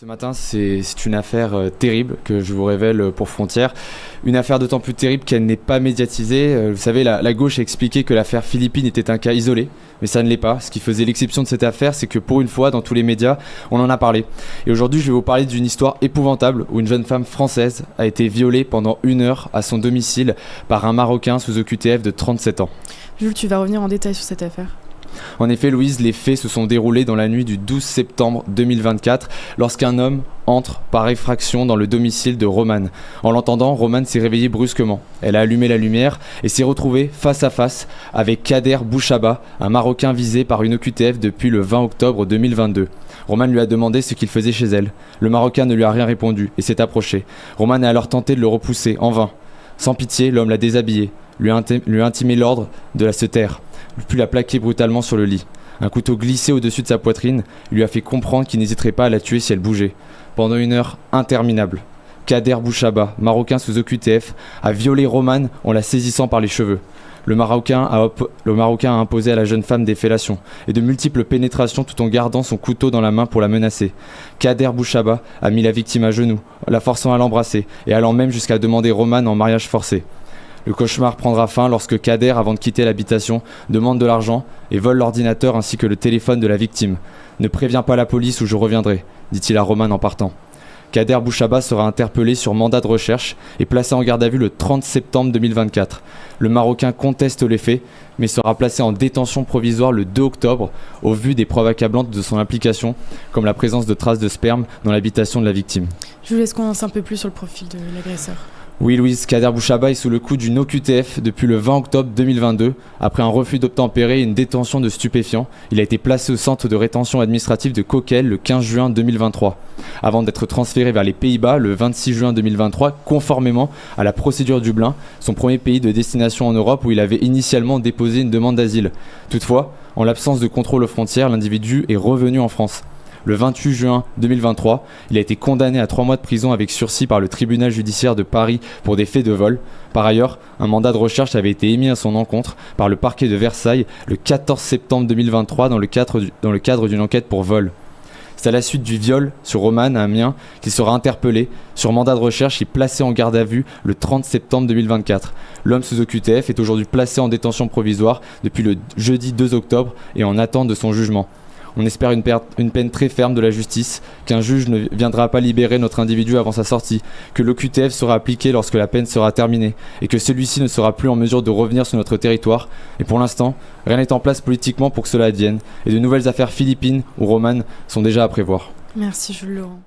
Ce matin, c'est une affaire terrible que je vous révèle pour Frontières. Une affaire d'autant plus terrible qu'elle n'est pas médiatisée. Vous savez, la gauche a expliqué que l'affaire Philippine était un cas isolé, mais ça ne l'est pas. Ce qui faisait l'exception de cette affaire, c'est que pour une fois, dans tous les médias, on en a parlé. Et aujourd'hui, je vais vous parler d'une histoire épouvantable où une jeune femme française a été violée pendant 1 heure à son domicile par un Marocain sous OQTF de 37 ans. Jules, tu vas revenir en détail sur cette affaire. En effet, Louise, les faits se sont déroulés dans la nuit du 12 septembre 2024 lorsqu'un homme entre par effraction dans le domicile de Romane. En l'entendant, Romane s'est réveillée brusquement. Elle a allumé la lumière et s'est retrouvée face à face avec Kader Bouchaba, un Marocain visé par une OQTF depuis le 20 octobre 2022. Romane lui a demandé ce qu'il faisait chez elle. Le Marocain ne lui a rien répondu et s'est approché. Romane a alors tenté de le repousser, en vain. Sans pitié, l'homme l'a déshabillé, lui a intimé l'ordre de se taire, puis l'a plaqué brutalement sur le lit. Un couteau glissé au-dessus de sa poitrine lui a fait comprendre qu'il n'hésiterait pas à la tuer si elle bougeait. Pendant 1 heure interminable, Kader Bouchaba, Marocain sous OQTF, a violé Romane en la saisissant par les cheveux. Le Marocain a imposé à la jeune femme des fellations et de multiples pénétrations tout en gardant son couteau dans la main pour la menacer. Kader Bouchaba a mis la victime à genoux, la forçant à l'embrasser et allant même jusqu'à demander Romane en mariage forcé. Le cauchemar prendra fin lorsque Kader, avant de quitter l'habitation, demande de l'argent et vole l'ordinateur ainsi que le téléphone de la victime. « Ne préviens pas la police ou je reviendrai », dit-il à Romane en partant. Kader Bouchaba sera interpellé sur mandat de recherche et placé en garde à vue le 30 septembre 2024. Le Marocain conteste les faits, mais sera placé en détention provisoire le 2 octobre au vu des preuves accablantes de son implication, comme la présence de traces de sperme dans l'habitation de la victime. Je vous laisse qu'on en sait un peu plus sur le profil de l'agresseur. Oui, Louise, Kader Bouchaba est sous le coup d'une OQTF depuis le 20 octobre 2022. Après un refus d'obtempérer et une détention de stupéfiants, il a été placé au centre de rétention administrative de Coquelles le 15 juin 2023, avant d'être transféré vers les Pays-Bas le 26 juin 2023, conformément à la procédure Dublin, son premier pays de destination en Europe où il avait initialement déposé une demande d'asile. Toutefois, en l'absence de contrôle aux frontières, l'individu est revenu en France. Le 28 juin 2023, il a été condamné à 3 mois de prison avec sursis par le tribunal judiciaire de Paris pour des faits de vol. Par ailleurs, un mandat de recherche avait été émis à son encontre par le parquet de Versailles le 14 septembre 2023 dans le cadre d'une enquête pour vol. C'est à la suite du viol sur Romane à Amiens qu'il sera interpellé sur mandat de recherche et placé en garde à vue le 30 septembre 2024. L'homme sous OQTF est aujourd'hui placé en détention provisoire depuis le jeudi 2 octobre et en attente de son jugement. On espère une peine très ferme de la justice, qu'un juge ne viendra pas libérer notre individu avant sa sortie, que l'OQTF sera appliqué lorsque la peine sera terminée et que celui-ci ne sera plus en mesure de revenir sur notre territoire. Et pour l'instant, rien n'est en place politiquement pour que cela advienne et de nouvelles affaires philippines ou romanes sont déjà à prévoir. Merci Jules Laurent.